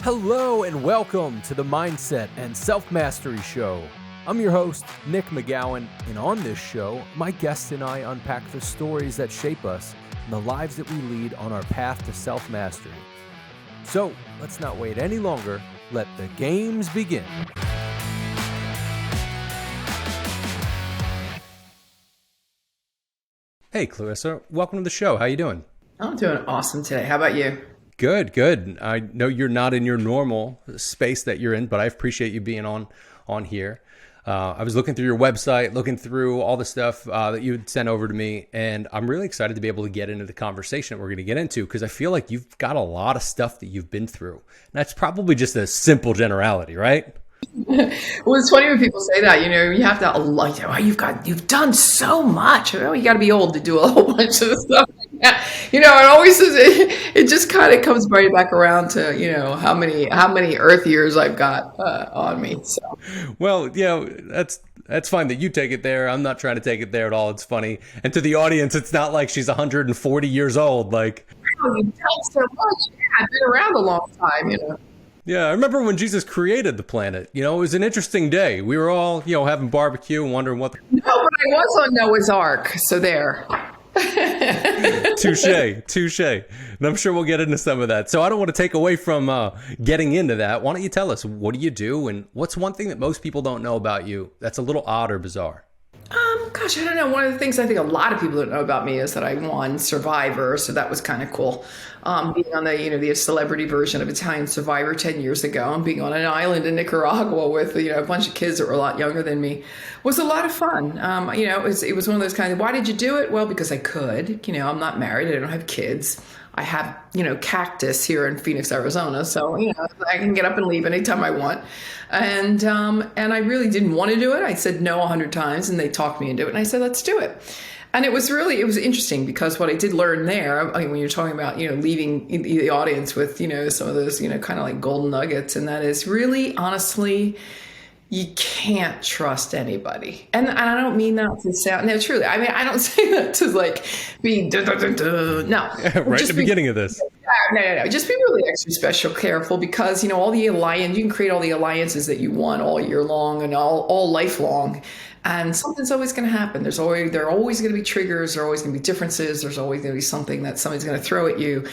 Hello and welcome to the Mindset and Self-Mastery Show. I'm your host, Nick McGowan, and on this show, my guests and I unpack the stories that shape us and the lives that we lead on our path to self-mastery. So, let's not wait any longer. Let the games begin. Hey, Clarissa. Welcome to the show. How you doing? I'm doing awesome today. How about you? Good, good. I know you're not in your normal space that you're in, but I appreciate you being on here. I was looking through your website, looking through all the stuff that you had sent over to me, and I'm really excited to be able to get into the conversation that we're going to get into because I feel like you've got a lot of stuff that you've been through. And that's probably just a simple generality, right? Well, it's funny when people say that, you have to, like, oh, you've done so much. Oh, you got to be old to do a whole bunch of stuff like that. It always is, it just kind of comes right back around to, how many Earth years I've got on me. So, well, that's fine that you take it there. I'm not trying to take it there at all. It's funny. And to the audience, it's not like she's 140 years old. Like, oh, you've done so much. Yeah, I've been around a long time, Yeah, I remember when Jesus created the planet. It was an interesting day. We were all, having barbecue and wondering what. No, but I was on Noah's Ark, so there. Touche. And I'm sure we'll get into some of that. So I don't want to take away from getting into that. Why don't you tell us, what do you do? And what's one thing that most people don't know about you that's a little odd or bizarre? Gosh, I don't know. One of the things I think a lot of people don't know about me is that I won Survivor, so that was kind of cool. Being on the celebrity version of Italian Survivor 10 years ago, and being on an island in Nicaragua with a bunch of kids that were a lot younger than me was a lot of fun. It was one of those kind of, why did you do it? Well, because I could. I'm not married. I don't have kids. I have, cactus here in Phoenix, Arizona. So, I can get up and leave anytime I want. And I really didn't want to do it. I said no 100 times and they talked me into it. And I said, let's do it. And it was interesting because what I did learn there, when you're talking about, leaving the audience with, some of those, kind of like golden nuggets. And that is really, honestly, you can't trust anybody. And I don't mean that to sound, no, truly. I mean, I don't say that to like be, no. Right at the beginning of this. No. Just be really extra special, careful, because, all the alliance, you can create all the alliances that you want all year long and all lifelong. And something's always going to happen. There are always going to be triggers. There are always going to be differences. There's always going to be something that somebody's going to throw at you.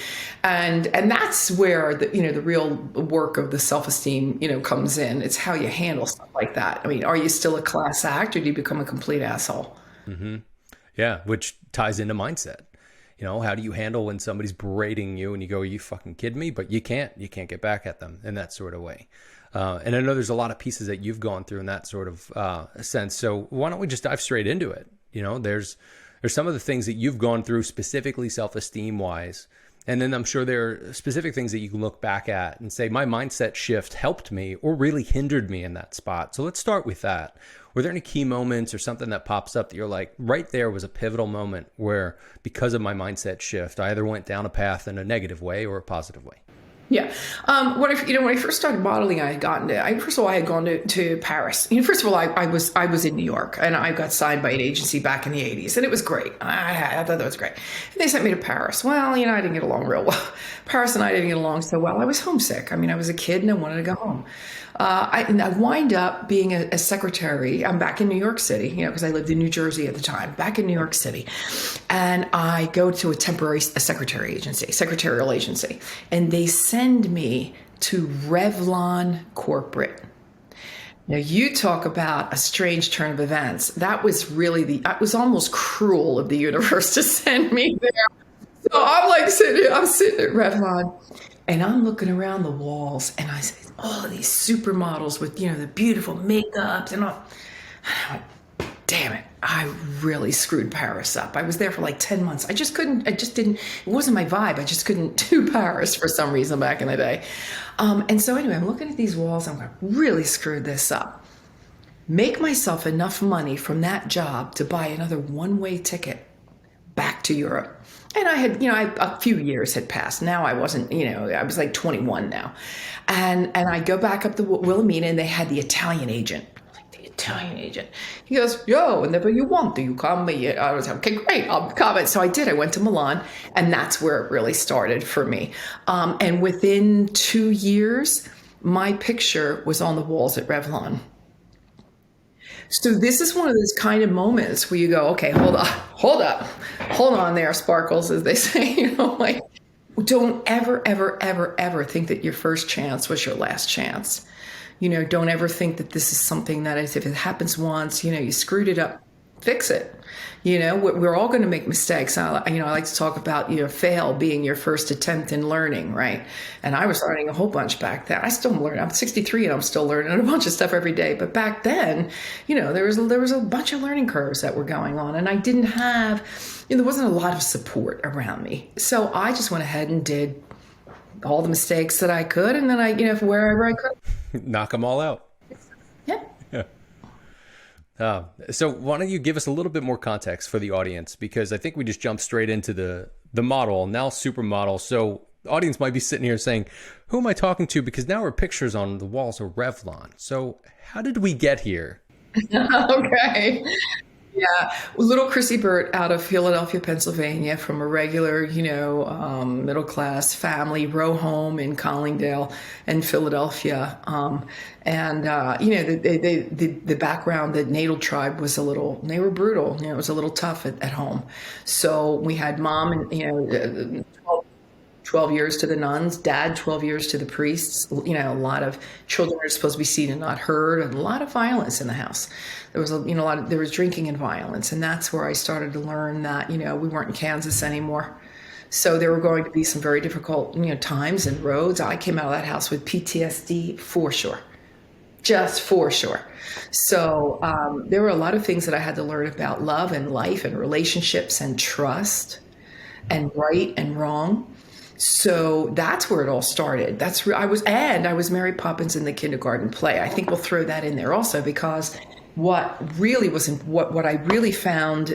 And that's where the real work of the self-esteem, comes in. It's how you handle stuff like that. I mean, are you still a class act or do you become a complete asshole? Mm-hmm. Yeah, which ties into mindset. How do you handle when somebody's berating you and you go, are you fucking kidding me? But you can't get back at them in that sort of way. And I know there's a lot of pieces that you've gone through in that sort of sense. So why don't we just dive straight into it? There's some of the things that you've gone through specifically self-esteem wise. And then I'm sure there are specific things that you can look back at and say, my mindset shift helped me or really hindered me in that spot. So let's start with that. Were there any key moments or something that pops up that you're like, right there was a pivotal moment where because of my mindset shift, I either went down a path in a negative way or a positive way? Yeah. When I first started modeling, I had gone to Paris. First of all, I was in New York and I got signed by an agency back in the 80s and it was great. I thought that was great. And they sent me to Paris. Well, I didn't get along real well. Paris and I didn't get along so well. I was homesick. I mean, I was a kid and I wanted to go home. I wind up being a secretary. I'm back in New York City, because I lived in New Jersey at the time, back in New York City. And I go to a secretarial agency, and they send me to Revlon corporate. Now, you talk about a strange turn of events. That was really it was almost cruel of the universe to send me there. So I'm sitting at Revlon. And I'm looking around the walls and I see all of these supermodels with, the beautiful makeups and all. And I went, damn it, I really screwed Paris up. I was there for like 10 months. I just didn't, it wasn't my vibe. I just couldn't do Paris for some reason back in the day. And so anyway, I'm looking at these walls. I'm going, really screwed this up. Make myself enough money from that job to buy another one-way ticket back to Europe. And I had, a few years had passed. Now I wasn't, I was like 21 now. And I go back up to Wilhelmina and they had the Italian agent. Like, the Italian agent. He goes, yo, whenever you want, do you come? I was like, okay, great, I'll come. So I did. I went to Milan, and that's where it really started for me. And within 2 years, my picture was on the walls at Revlon. So this is one of those kind of moments where you go, okay, hold on there, Sparkles, as they say, like, don't ever, ever, ever, ever think that your first chance was your last chance. Don't ever think that this is something that is, if it happens once, you screwed it up, fix it. We're all going to make mistakes. I like to talk about, fail being your first attempt in learning, right? And I was learning a whole bunch back then. I still learn. I'm 63 and I'm still learning a bunch of stuff every day. But back then, there was a bunch of learning curves that were going on, and I didn't have, there wasn't a lot of support around me. So I just went ahead and did all the mistakes that I could, and then I, wherever I could, knock them all out. Yeah. So why don't you give us a little bit more context for the audience? Because I think we just jumped straight into the model, now supermodel. So the audience might be sitting here saying, who am I talking to? Because now our pictures on the walls are Revlon. So how did we get here? Okay. Yeah, little Clarissa Burt out of Philadelphia, Pennsylvania, from a regular, middle class family, row home in Collingdale and Philadelphia. The background, the natal tribe was they were brutal. It was a little tough at home. So we had mom and 12 years to the nuns, dad 12 years to the priests. A lot of children are supposed to be seen and not heard, and a lot of violence in the house. There was there was drinking and violence, and that's where I started to learn that we weren't in Kansas anymore. So there were going to be some very difficult times and roads. I came out of that house with PTSD for sure, just for sure. So there were a lot of things that I had to learn about love and life and relationships and trust and right and wrong. So that's where it all started. I was Mary Poppins in the kindergarten play. I think we'll throw that in there also, because what I really found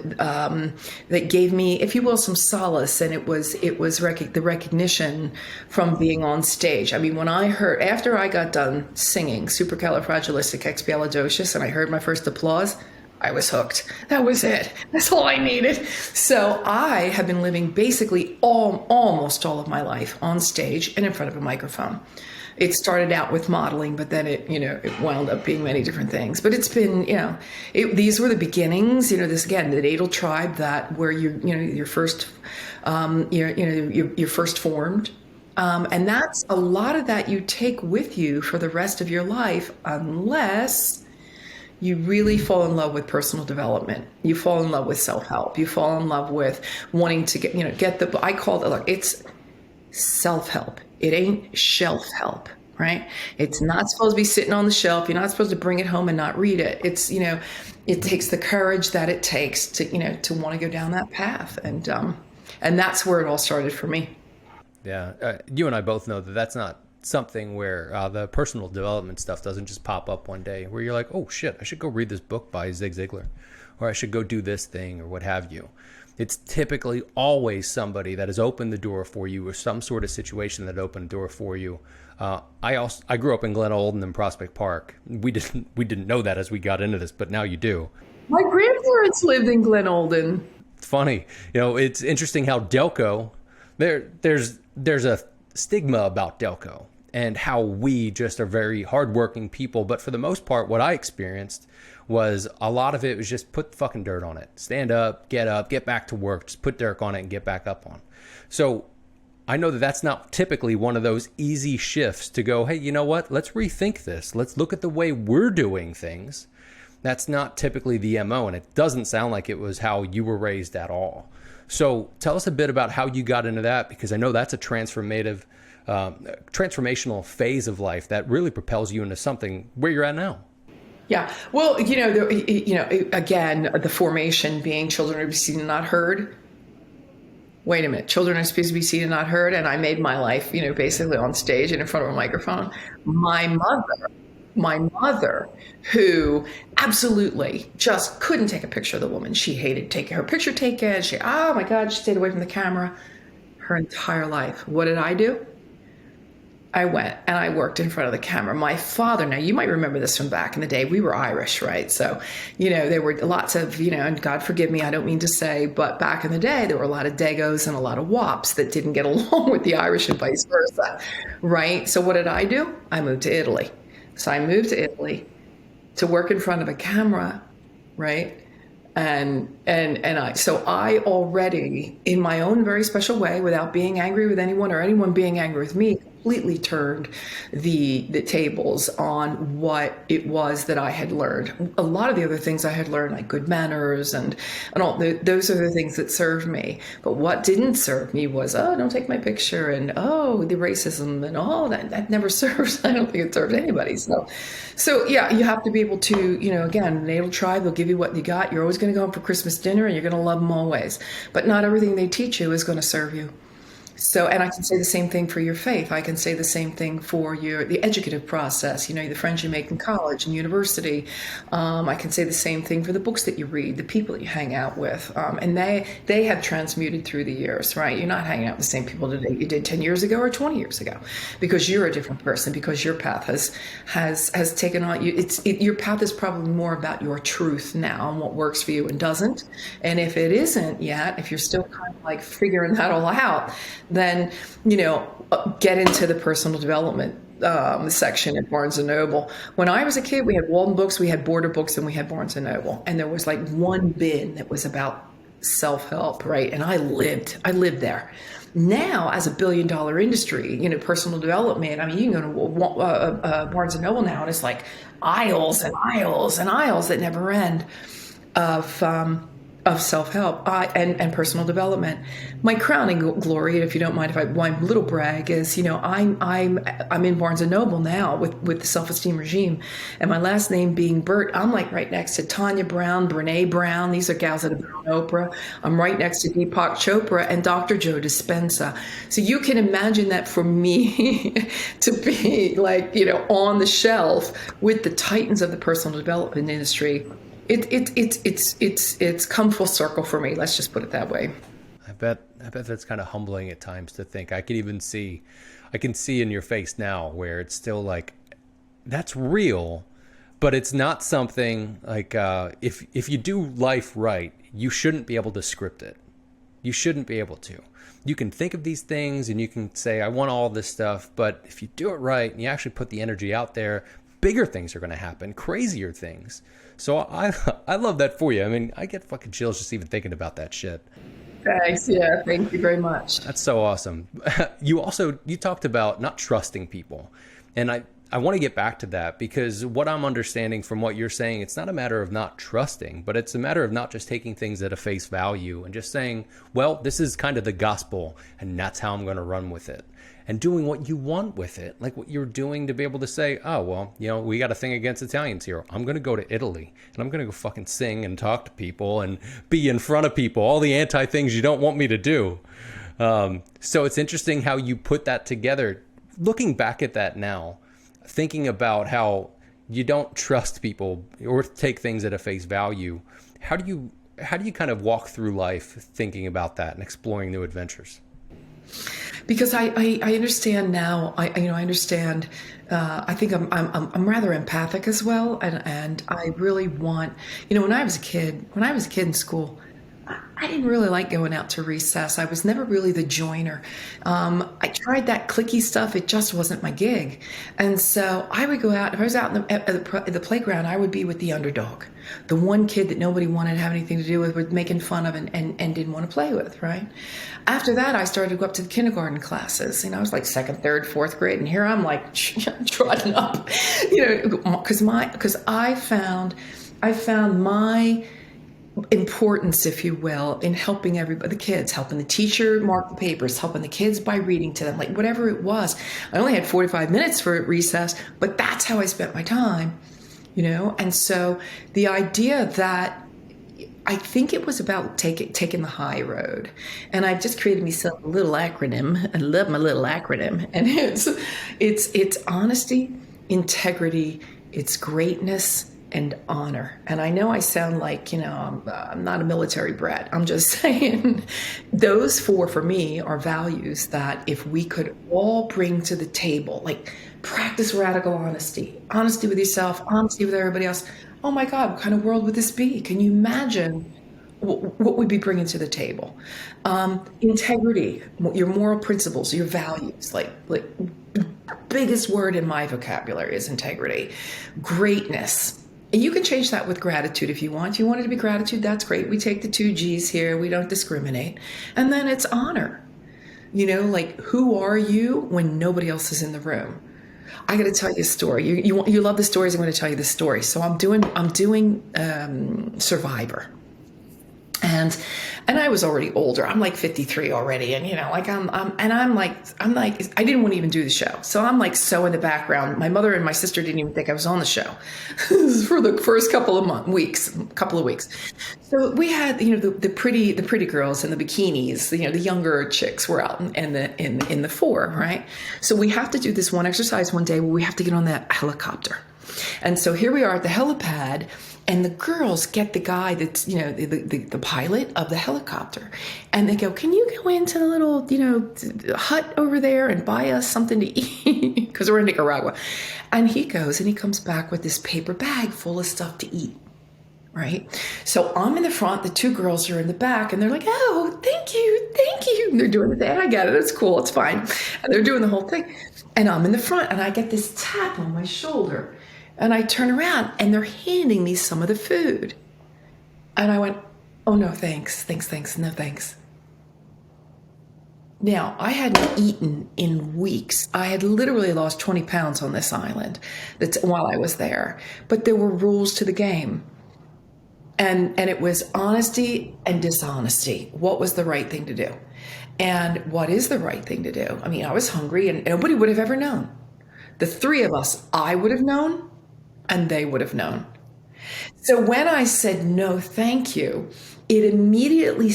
that gave me, if you will, some solace, and it was the recognition from being on stage. I mean, when I heard, after I got done singing Supercalifragilisticexpialidocious and I heard my first applause, I was hooked. That was it. That's all I needed. So I have been living basically almost all of my life on stage and in front of a microphone. It started out with modeling, but then it wound up being many different things. But it's been, these were the beginnings. This again, the natal tribe, that where you're first, you're first formed. And that's a lot of that you take with you for the rest of your life, unless you really fall in love with personal development. You fall in love with self-help. You fall in love with wanting to get I call it, like, it's self-help. It ain't shelf help, right? It's not supposed to be sitting on the shelf. You're not supposed to bring it home and not read it. It's, it takes the courage that it takes to want to go down that path. And that's where it all started for me. Yeah. You and I both know that that's not something where the personal development stuff doesn't just pop up one day where you're like, oh shit, I should go read this book by Zig Ziglar, or I should go do this thing, or what have you. It's typically always somebody that has opened the door for you, or some sort of situation that opened the door for you. I grew up in Glen Olden and Prospect Park. We didn't know that as we got into this, but now you do. My grandparents lived in Glen Olden. It's funny, it's interesting how Delco, there's a stigma about Delco, and how we just are very hardworking people. But for the most part, what I experienced was a lot of it was just put fucking dirt on it. Stand up, get back to work, just put dirt on it and get back up on. So I know that that's not typically one of those easy shifts to go, hey, you know what? Let's rethink this. Let's look at the way we're doing things. That's not typically the MO, and it doesn't sound like it was how you were raised at all. So tell us a bit about how you got into that, because I know that's a transformational phase of life that really propels you into something where you're at now. Yeah. Well, again, the formation being children are to be seen and not heard. Wait a minute. Children are supposed to be seen and not heard. And I made my life, basically on stage and in front of a microphone. My mother, who absolutely just couldn't take a picture of the woman. She hated taking her picture taken. Oh my God, she stayed away from the camera her entire life. What did I do? I went and I worked in front of the camera. My father, now you might remember this from back in the day. We were Irish, right? So, there were lots of, and God forgive me, I don't mean to say, but back in the day, there were a lot of Dagos and a lot of Wops that didn't get along with the Irish and vice versa, right? So what did I do? I moved to Italy. So I moved to Italy to work in front of a camera, right? So I already, in my own very special way, without being angry with anyone or anyone being angry with me, completely turned the tables on what it was that I had learned. A lot of the other things I had learned, like good manners and all, those are the things that served me. But what didn't serve me was, oh, don't take my picture, and oh, the racism, and all that never serves. I don't think it serves anybody. So yeah, you have to be able to, again, natal tribe, they'll give you what you got. You're always going to go home for Christmas dinner and you're going to love them always. But not everything they teach you is going to serve you. So, and I can say the same thing for your faith. I can say the same thing for the educative process, the friends you make in college and university. I can say the same thing for the books that you read, the people that you hang out with. And they have transmuted through the years, right? You're not hanging out with the same people today you did 10 years ago or 20 years ago, because you're a different person, because your path has taken on you. Your path is probably more about your truth now and what works for you and doesn't. And if it isn't yet, if you're still kind of like figuring that all out, then, get into the personal development section at Barnes & Noble. When I was a kid, we had Walden Books, we had Border Books, and we had Barnes & Noble. And there was like one bin that was about self-help, right? And I lived there. Now, as a billion-dollar industry, personal development, I mean, you can go to Barnes & Noble now, and it's like aisles and aisles and aisles that never end of self-help and personal development. My crowning glory, if you don't mind, my little brag is, I'm in Barnes & Noble now with the Self-Esteem regime, and my last name being Burt, I'm like right next to Tanya Brown, Brene Brown. These are gals that have been on Oprah. I'm right next to Deepak Chopra and Dr. Joe Dispenza. So you can imagine that for me to be like, on the shelf with the titans of the personal development industry. It's come full circle for me. Let's just put it that way. I bet that's kind of humbling at times to think. I can see in your face now where it's still like, that's real, but it's not something like, if you do life right, you shouldn't be able to script it. You shouldn't be able to. You can think of these things and you can say, I want all this stuff, but if you do it right and you actually put the energy out there, bigger things are going to happen, crazier things. So I love that for you. I mean, I get fucking chills just even thinking about that shit. Thanks. Yeah. Thank you very much. That's so awesome. You talked about not trusting people. And I want to get back to that, because what I'm understanding from what you're saying, it's not a matter of not trusting, but it's a matter of not just taking things at a face value and just saying, well, this is kind of the gospel and that's how I'm going to run with it. And doing what you want with it, like what you're doing, to be able to say, oh, well, we got a thing against Italians here. I'm going to go to Italy and I'm going to go fucking sing and talk to people and be in front of people, all the anti things you don't want me to do. So it's interesting how you put that together. Looking back at that now, thinking about how you don't trust people or take things at a face value, how do you kind of walk through life thinking about that and exploring new adventures? Because I understand now. I understand. I think I'm rather empathic as well, and I really want. When I was a kid in school, I didn't really like going out to recess. I was never really the joiner. I tried that cliquey stuff. It just wasn't my gig. And so I would go out. If I was out at the playground, I would be with the underdog, the one kid that nobody wanted to have anything to do with making fun of and didn't want to play with, right? After that, I started to go up to the kindergarten classes. I was like second, third, fourth grade. And here I'm like trotting up, because I found my importance, if you will, in helping everybody, the kids, helping the teacher mark the papers, helping the kids by reading to them, like whatever it was. I only had 45 minutes for recess, but that's how I spent my time, And so the idea that I think it was about taking the high road, and I just created myself a little acronym. I love my little acronym, and it's honesty, integrity, it's greatness, and honor. And I know I sound like, I'm not a military brat. I'm just saying those four for me are values that if we could all bring to the table, like practice radical honesty, honesty with yourself, honesty with everybody else. Oh my God, what kind of world would this be? Can you imagine what we'd be bringing to the table? Integrity, your moral principles, your values, like biggest word in my vocabulary is integrity. Greatness. And you can change that with gratitude if you want. If you want it to be gratitude, that's great. We take the 2 G's here. We don't discriminate. And then it's honor. Like who are you when nobody else is in the room? I got to tell you a story. You love the stories. I'm going to tell you the story. So I'm doing Survivor. And I was already older. I'm like 53 already. And, like, I'm like, I didn't want to even do the show. So I'm like, so in the background. My mother and my sister didn't even think I was on the show for the first couple of weeks. So we had, the pretty girls in the bikinis, the younger chicks were out in the 4, right? So we have to do this one exercise one day where we have to get on that helicopter. And so here we are at the helipad. And the girls get the guy that's, the pilot of the helicopter. And they go, can you go into the little, hut over there and buy us something to eat? Because we're in Nicaragua. And he goes and he comes back with this paper bag full of stuff to eat. Right. So I'm in the front. The 2 girls are in the back and they're like, oh, thank you. Thank you. And they're doing the thing. I get it. It's cool. It's fine. And they're doing the whole thing. And I'm in the front and I get this tap on my shoulder. And I turn around and they're handing me some of the food. And I went, oh, no, thanks. No, thanks. Now, I hadn't eaten in weeks. I had literally lost 20 pounds on this island while I was there. But there were rules to the game. And it was honesty and dishonesty. What was the right thing to do? And what is the right thing to do? I mean, I was hungry and nobody would have ever known. The 3 of us, I would have known. And they would have known. So when I said no, thank you, it immediately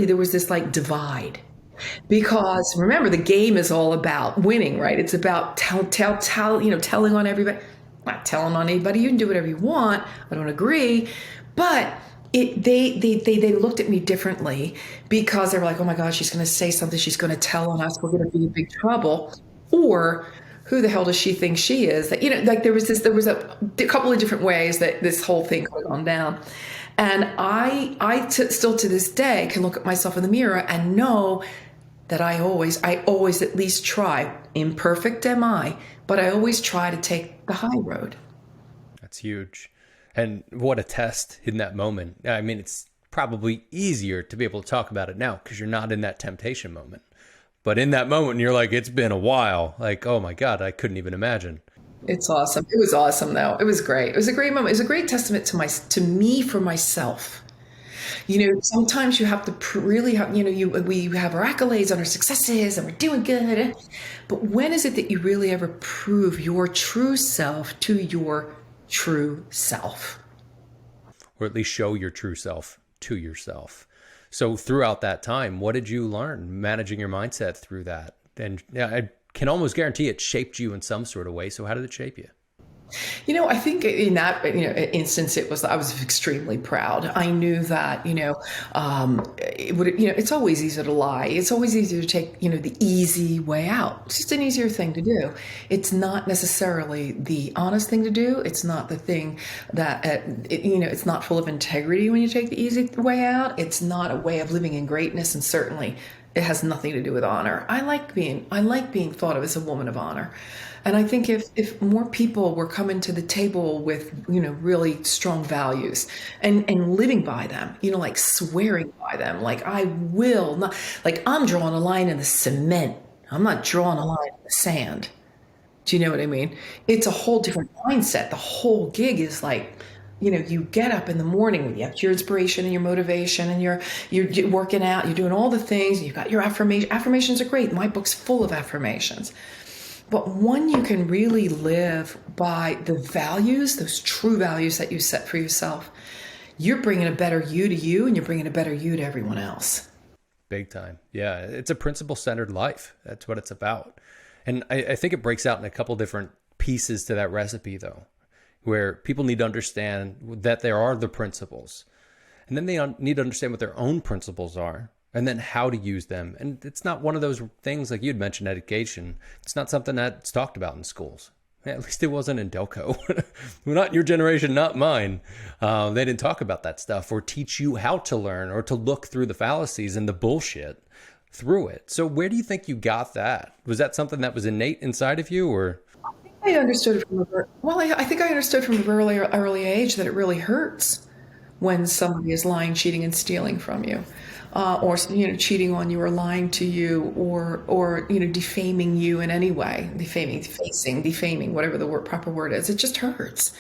there was this like divide, because remember the game is all about winning, right? It's about telling on everybody. Not telling on anybody. You can do whatever you want. I don't agree, but they looked at me differently because they were like, oh my God, she's going to say something. She's going to tell on us. We're going to be in big trouble, or who the hell does she think she is? That, like there was a couple of different ways that this whole thing could have gone down. And I still to this day can look at myself in the mirror and know that I always at least try. Imperfect am I, but I always try to take the high road. That's huge. And what a test in that moment. I mean, it's probably easier to be able to talk about it now because you're not in that temptation moment. But in that moment, you're like, it's been a while. Like, oh my God, I couldn't even imagine. It's awesome. It was awesome, though. It was great. It was a great moment. It was a great testament to me for myself. Sometimes you have to really have, we have our accolades and our successes and we're doing good. But when is it that you really ever prove your true self to your true self? Or at least show your true self to yourself. So throughout that time, what did you learn managing your mindset through that? And I can almost guarantee it shaped you in some sort of way. So how did it shape you? I think in that instance, I was extremely proud. I knew that it's always easier to lie. It's always easier to take the easy way out. It's just an easier thing to do. It's not necessarily the honest thing to do. It's not the thing that it's not full of integrity when you take the easy way out. It's not a way of living in greatness, and certainly it has nothing to do with honor. I like being thought of as a woman of honor. And I think if more people were coming to the table with, really strong values and living by them, like swearing by them, like I will not, like I'm drawing a line in the cement. I'm not drawing a line in the sand. Do you know what I mean? It's a whole different mindset. The whole gig is like, you get up in the morning, you have your inspiration and your motivation and you're working out, you're doing all the things, you've got your affirmation. Affirmations are great. My book's full of affirmations. But when you can really live by the values, those true values that you set for yourself, you're bringing a better you to you and you're bringing a better you to everyone else. Big time. Yeah, it's a principle-centered life. That's what it's about. And I think it breaks out in a couple different pieces to that recipe, though. where people need to understand that there are the principles. And then they need to understand what their own principles are and then how to use them. And it's not one of those things like you'd mentioned, education. It's not something that's talked about in schools. At least it wasn't in Delco. Well, not your generation, not mine. They didn't talk about that stuff or teach you how to learn or to look through the fallacies and the bullshit through it. So where do you think you got that? Was that something that was innate inside of you, or? I understood it from I think I understood from a very early age that it really hurts when somebody is lying, cheating, and stealing from you, or cheating on you, or lying to you, or defaming you in any way, defaming, whatever the proper word is. It just hurts.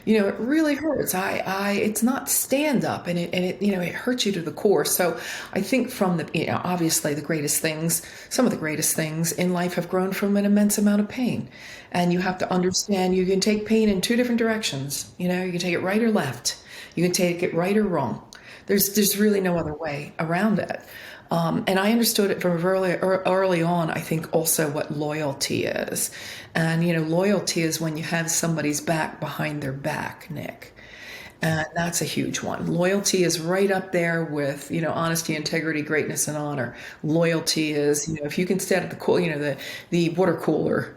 It really hurts. It's not stand up, and it hurts you to the core. So I think from obviously some of the greatest things in life have grown from an immense amount of pain, and you have to understand you can take pain in two different directions. You can take it right or left. You can take it right or wrong. There's really no other way around it. And I understood it from early on, I think, also what loyalty is. And, loyalty is when you have somebody's back behind their back, Nick. And that's a huge one. Loyalty is right up there with, honesty, integrity, greatness, and honor. Loyalty is, if you can stand at the water cooler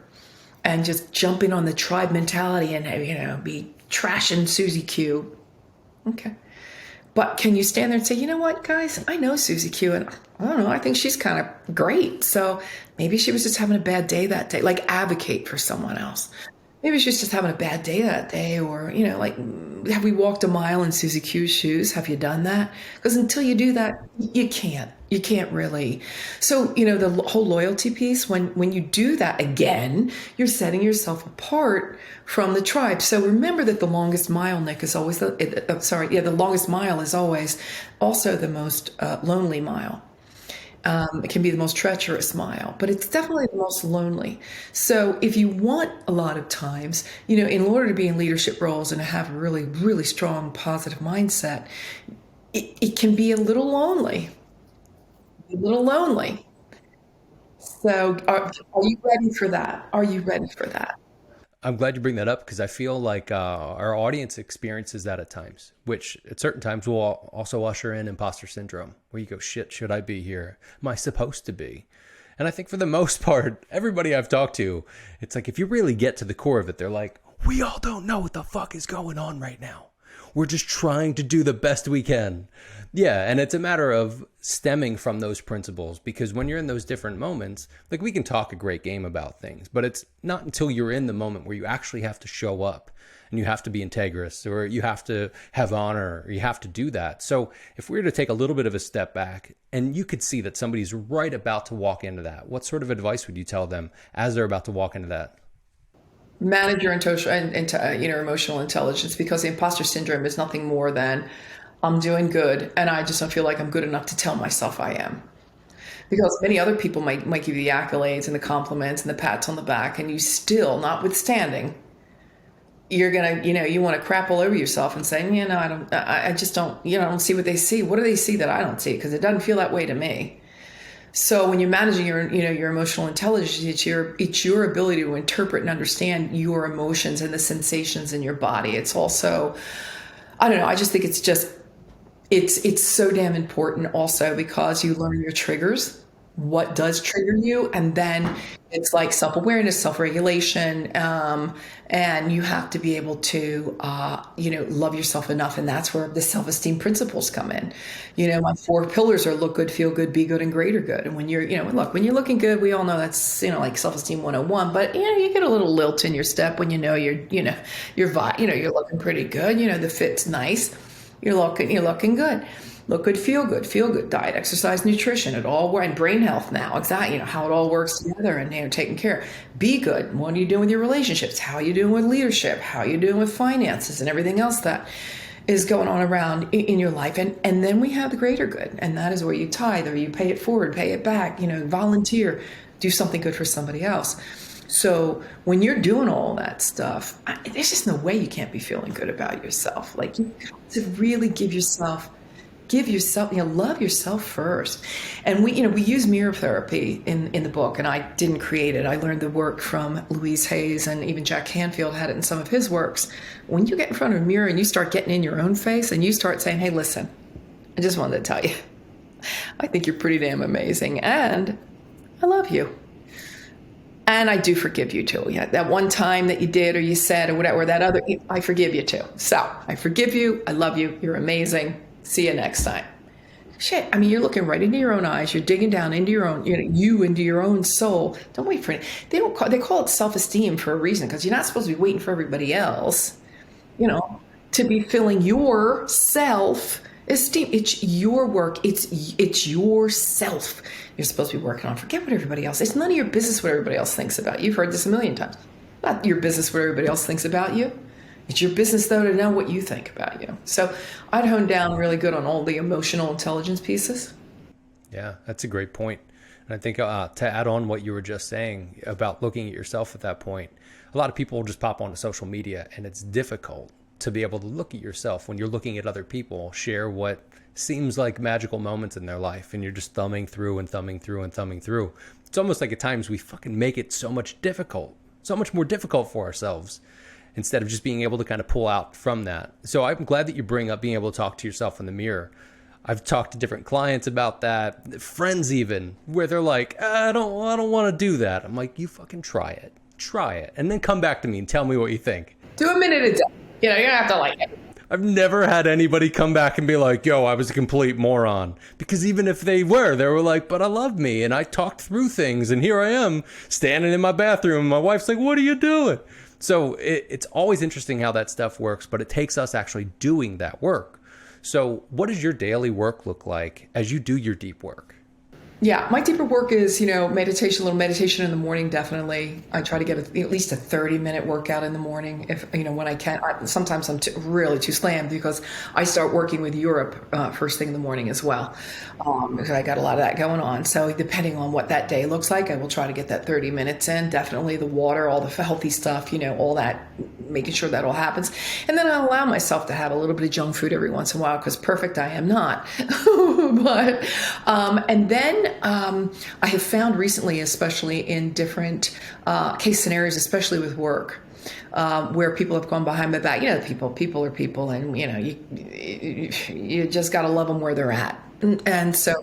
and just jump in on the tribe mentality and, be trashing Susie Q. Okay. But can you stand there and say, you know what, guys, I know Susie Q, and I don't know, I think she's kind of great. So maybe she was just having a bad day that day, like advocate for someone else. Maybe she's just having a bad day that day, or, have we walked a mile in Susie Q's shoes? Have you done that? Because until you do that, you can't really. So, the whole loyalty piece, when you do that again, you're setting yourself apart from the tribe. So remember that the longest mile, Nick, is always the longest mile is always also the most lonely mile. It can be the most treacherous mile, but it's definitely the most lonely. So if you want a lot of times, in order to be in leadership roles and to have a really, really strong positive mindset, it can be a little lonely. So are you ready for that? Are you ready for that? I'm glad you bring that up because I feel like our audience experiences that at times, which at certain times will also usher in imposter syndrome, where you go, shit, should I be here? Am I supposed to be? And I think for the most part, everybody I've talked to, it's like if you really get to the core of it, they're like, we all don't know what the fuck is going on right now. We're just trying to do the best we can. Yeah, and it's a matter of stemming from those principles, because when you're in those different moments, like we can talk a great game about things, but it's not until you're in the moment where you actually have to show up and you have to be integrous, or you have to have honor, or you have to do that. So if we were to take a little bit of a step back and you could see that somebody's right about to walk into that, what sort of advice would you tell them as they're about to walk into that? Manage your emotional intelligence, because the imposter syndrome is nothing more than I'm doing good and I just don't feel like I'm good enough to tell myself I am. Because many other people might give you the accolades and the compliments and the pats on the back, and you still, notwithstanding, you're gonna, you want to crap all over yourself and say, I just don't, I don't see what they see. What do they see that I don't see? Because it doesn't feel that way to me. So when you're managing your emotional intelligence, it's your ability to interpret and understand your emotions and the sensations in your body. It's also, I don't know, I just think it's so damn important also, because you learn your triggers, what does trigger you, and then it's like self-awareness, self-regulation, and you have to be able to love yourself enough, and that's where the self-esteem principles come in. My 4 pillars are look good, feel good, be good, and greater good. And when you're when you're looking good, we all know that's like self-esteem 101, but you get a little lilt in your step when you're looking pretty good, the fit's nice, you're looking good. Look good, feel good, diet, exercise, nutrition, and brain health now, exactly, how it all works together, and, taking care. Be good. What are you doing with your relationships? How are you doing with leadership? How are you doing with finances and everything else that is going on around in your life? And then we have the greater good, and that is where you tithe, or you pay it forward, pay it back, volunteer, do something good for somebody else. So when you're doing all that stuff, there's just no way you can't be feeling good about yourself. Like, you have to really give yourself give yourself, love yourself first. And we use mirror therapy in the book, and I didn't create it. I learned the work from Louise Hayes, and even Jack Canfield had it in some of his works. When you get in front of a mirror and you start getting in your own face and you start saying, hey, listen, I just wanted to tell you, I think you're pretty damn amazing, and I love you. And I do forgive you too. Yeah, that one time that you did or you said or whatever, that other, I forgive you too. So I forgive you. I love you. You're amazing. See you next time. Shit. I mean, you're looking right into your own eyes. You're digging down into your own, into your own soul. Don't wait for it. They call it self-esteem for a reason, because you're not supposed to be waiting for everybody else, to be filling your self-esteem. It's your work. It's yourself you're supposed to be working on. Forget what everybody else. It's none of your business what everybody else thinks about you. You've heard this a million times. Not your business what everybody else thinks about you. It's your business, though, to know what you think about you. So I'd hone down really good on all the emotional intelligence pieces. Yeah, that's a great point. And I think to add on what you were just saying about looking at yourself at that point, a lot of people will just pop onto social media, and it's difficult to be able to look at yourself when you're looking at other people share what seems like magical moments in their life, and you're just thumbing through and thumbing through and thumbing through. It's almost like at times we fucking make it so much more difficult for ourselves, instead of just being able to kind of pull out from that. So I'm glad that you bring up being able to talk to yourself in the mirror. I've talked to different clients about that, friends even, where they're like, I don't want to do that. I'm like, you fucking try it, and then come back to me and tell me what you think. Do a minute a day. You don't have to like it. I've never had anybody come back and be like, yo, I was a complete moron. Because even if they were like, but I love me and I talked through things, and here I am standing in my bathroom and my wife's like, what are you doing? So it's always interesting how that stuff works, but it takes us actually doing that work. So what does your daily work look like as you do your deep work? Yeah, my deeper work is, meditation, a little meditation in the morning, definitely. I try to get at least a 30-minute workout in the morning, if when I can. Sometimes I'm really too slammed because I start working with Europe first thing in the morning as well, because I got a lot of that going on. So depending on what that day looks like, I will try to get that 30 minutes in. Definitely the water, all the healthy stuff, all that, making sure that all happens. And then I allow myself to have a little bit of junk food every once in a while, because perfect I am not. But and then I have found recently, especially in different case scenarios, especially with work, where people have gone behind my back. People are people, and you just got to love them where they're at. And so,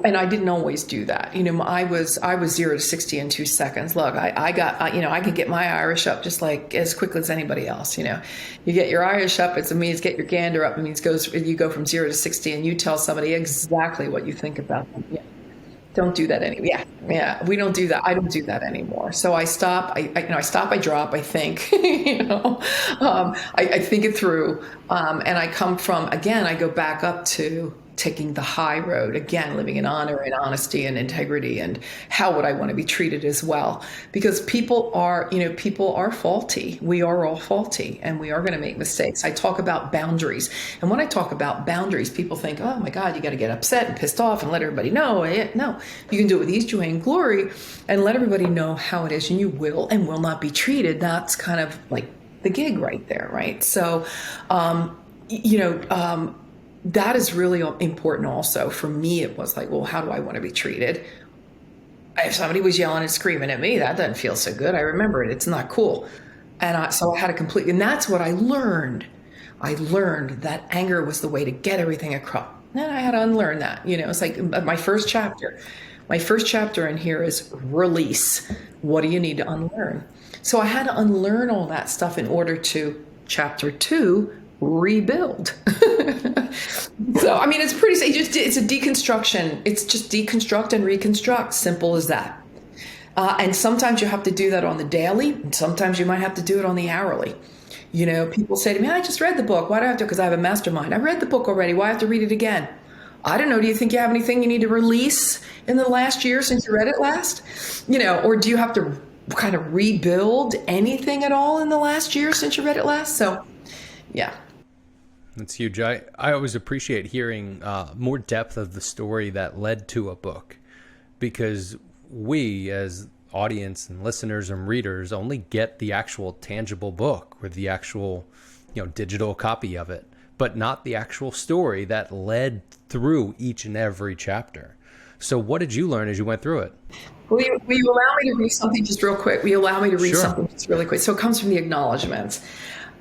and I didn't always do that. I was 0 to 60 in 2 seconds. Look, I could get my Irish up just like as quickly as anybody else. You get your Irish up, it means get your gander up. It means you go from 0 to 60, and you tell somebody exactly what you think about them. Yeah. Don't do that anymore. Yeah. We don't do that. I don't do that anymore. So I stop. I stop. I drop. I think. I think it through, and I come from again. I go back up to taking the high road again, living in honor and honesty and integrity, and how would I want to be treated as well? Because people are faulty. We are all faulty, and we are going to make mistakes. I talk about boundaries, and when I talk about boundaries, people think, oh my God, you got to get upset and pissed off and let everybody know. No, you can do it with ease, joy, and glory, and let everybody know how it is, and you will and will not be treated. That's kind of like the gig right there, right? So, that is really important also. For me, it was like, well, how do I want to be treated? If somebody was yelling and screaming at me, that doesn't feel so good. I remember it. It's not cool. So I had to completely, and that's what I learned. I learned that anger was the way to get everything across. And I had to unlearn that. It's like my first chapter. My first chapter in here is release. What do you need to unlearn? So I had to unlearn all that stuff in order to, chapter 2, rebuild. So, I mean, it's pretty, it's a deconstruction. It's just deconstruct and reconstruct. Simple as that. And sometimes you have to do that on the daily, and sometimes you might have to do it on the hourly. People say to me, I just read the book. Why do I have to? Because I have a mastermind. I read the book already. Why do I have to read it again? I don't know. Do you think you have anything you need to release in the last year since you read it last? Or do you have to kind of rebuild anything at all in the last year since you read it last? So, yeah. That's huge. I always appreciate hearing more depth of the story that led to a book, because we as audience and listeners and readers only get the actual tangible book or the actual digital copy of it. but not the actual story that led through each and every chapter. So what did you learn as you went through it? Will you allow me to read something just real quick? Will you allow me to read Sure. something just really quick? So it comes from the acknowledgments.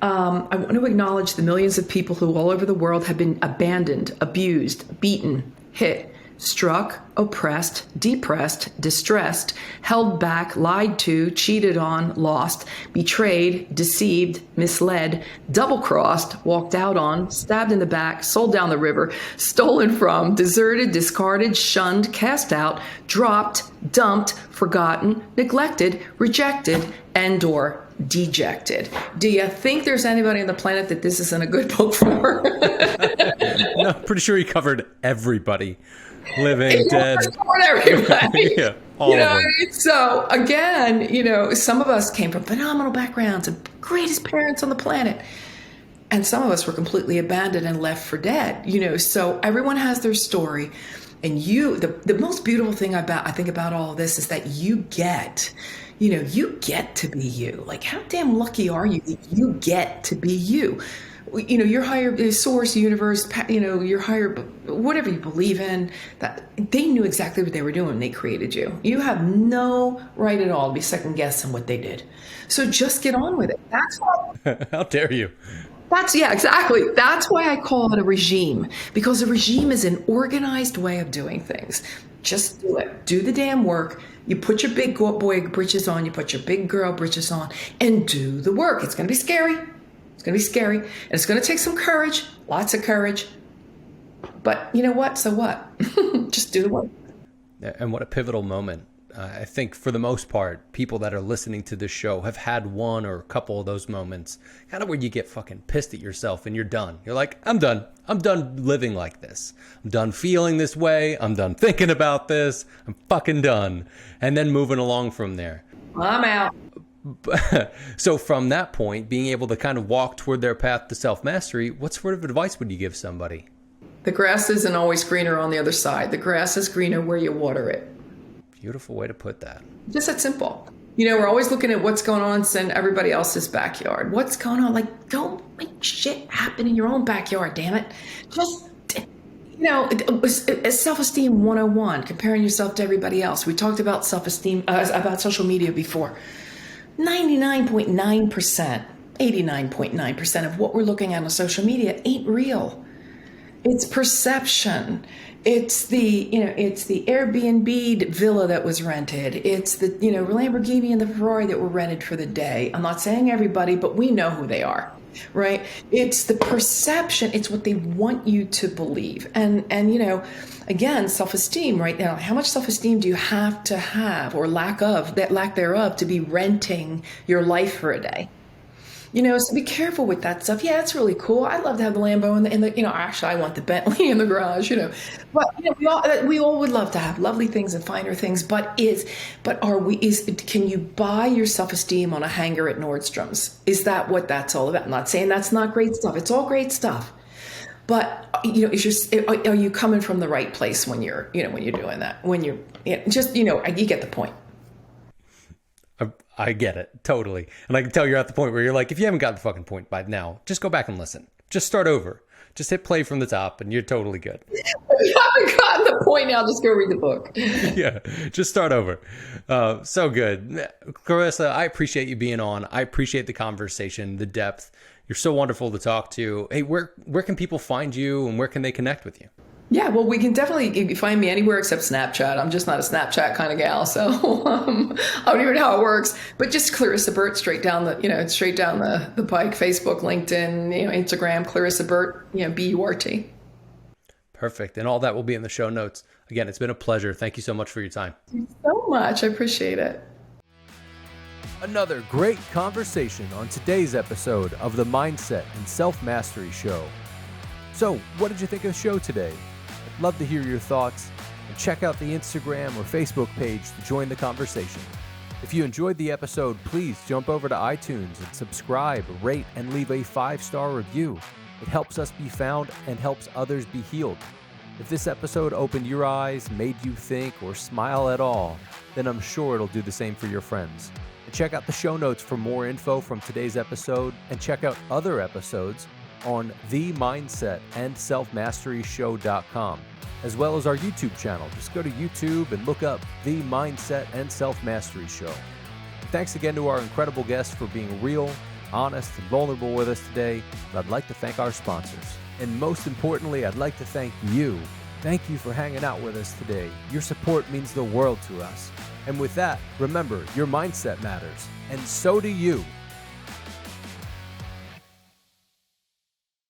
I want to acknowledge the millions of people who all over the world have been abandoned, abused, beaten, hit, struck, oppressed, depressed, distressed, held back, lied to, cheated on, lost, betrayed, deceived, misled, double-crossed, walked out on, stabbed in the back, sold down the river, stolen from, deserted, discarded, shunned, cast out, dropped, dumped, forgotten, neglected, rejected, and/or dejected. Do you think there's anybody on the planet that this isn't a good book for? No, pretty sure you covered everybody. Living, dead. Everybody. Yeah, all of them. So again, some of us came from phenomenal backgrounds and greatest parents on the planet. And some of us were completely abandoned and left for dead, so everyone has their story. And the most beautiful thing I think about all of this is that you get to be you. Like, how damn lucky are you that you get to be you? Your higher source, universe, your higher, whatever you believe in, that they knew exactly what they were doing when they created you. You have no right at all to be second guessing what they did. So just get on with it. That's why. How dare you? Exactly. That's why I call it a regime, because a regime is an organized way of doing things. Just do it. Do the damn work. You put your big boy britches on, you put your big girl britches on, and do the work. It's going to be scary. It's going to be scary, and it's going to take some courage, lots of courage. But you know what? So what? Just do the work. And what a pivotal moment. I think for the most part, people that are listening to this show have had one or a couple of those moments, kind of where you get fucking pissed at yourself and you're done. You're like, I'm done. I'm done living like this. I'm done feeling this way. I'm done thinking about this. I'm fucking done. And then moving along from there. I'm out. So from that point, being able to kind of walk toward their path to self-mastery, what sort of advice would you give somebody? The grass isn't always greener on the other side. The grass is greener where you water it. Beautiful way to put that. Just that simple. We're always looking at what's going on in everybody else's backyard. What's going on? Like, don't make shit happen in your own backyard, damn it. Just, self-esteem 101, comparing yourself to everybody else. We talked about self-esteem, about social media before. 99.9%, 89.9% of what we're looking at on social media ain't real. It's perception. It's the Airbnb villa that was rented. It's the, Lamborghini and the Ferrari that were rented for the day. I'm not saying everybody, but we know who they are, right? It's the perception. It's what they want you to believe. And again, self-esteem right now. How much self-esteem do you have to have, or lack thereof, to be renting your life for a day? So be careful with that stuff. Yeah, it's really cool. I'd love to have the Lambo and the actually I want the Bentley in the garage, But we all would love to have lovely things and finer things, can you buy your self-esteem on a hanger at Nordstrom's? Is that what that's all about? I'm not saying that's not great stuff. It's all great stuff. But are you coming from the right place when you're doing that? When you're you get the point. I get it, totally. And I can tell you're at the point where you're like, if you haven't got the fucking point by now, just go back and listen. Just start over. Just hit play from the top and you're totally good. If you haven't gotten the point now, just go read the book. Yeah, just start over. So good. Clarissa, I appreciate you being on. I appreciate the conversation, the depth. You're so wonderful to talk to. Hey, where can people find you and where can they connect with you? Yeah, well, we can definitely find me anywhere except Snapchat. I'm just not a Snapchat kind of gal, so I don't even know how it works. But just Clarissa Burt, straight down the pike. Facebook, LinkedIn, Instagram, Clarissa Burt, BURT. Perfect, and all that will be in the show notes. Again, it's been a pleasure. Thank you so much for your time. Thank you so much. I appreciate it. Another great conversation on today's episode of the Mindset and Self-Mastery Show. So, what did you think of the show today? I'd love to hear your thoughts, and check out the Instagram or Facebook page to join the conversation. If you enjoyed the episode, please jump over to iTunes and subscribe, rate, and leave a 5-star review. It helps us be found and helps others be healed. If this episode opened your eyes, made you think, or smile at all, then I'm sure it'll do the same for your friends. And check out the show notes for more info from today's episode, and check out other episodes on the Mindset and SelfMasteryShow.com, as well as our YouTube channel. Just go to YouTube and look up the Mindset and Self-Mastery Show. Thanks again to our incredible guests for being real, honest, and vulnerable with us today. But I'd like to thank our sponsors. And most importantly, I'd like to thank you. Thank you for hanging out with us today. Your support means the world to us. And with that, remember, your mindset matters, and so do you.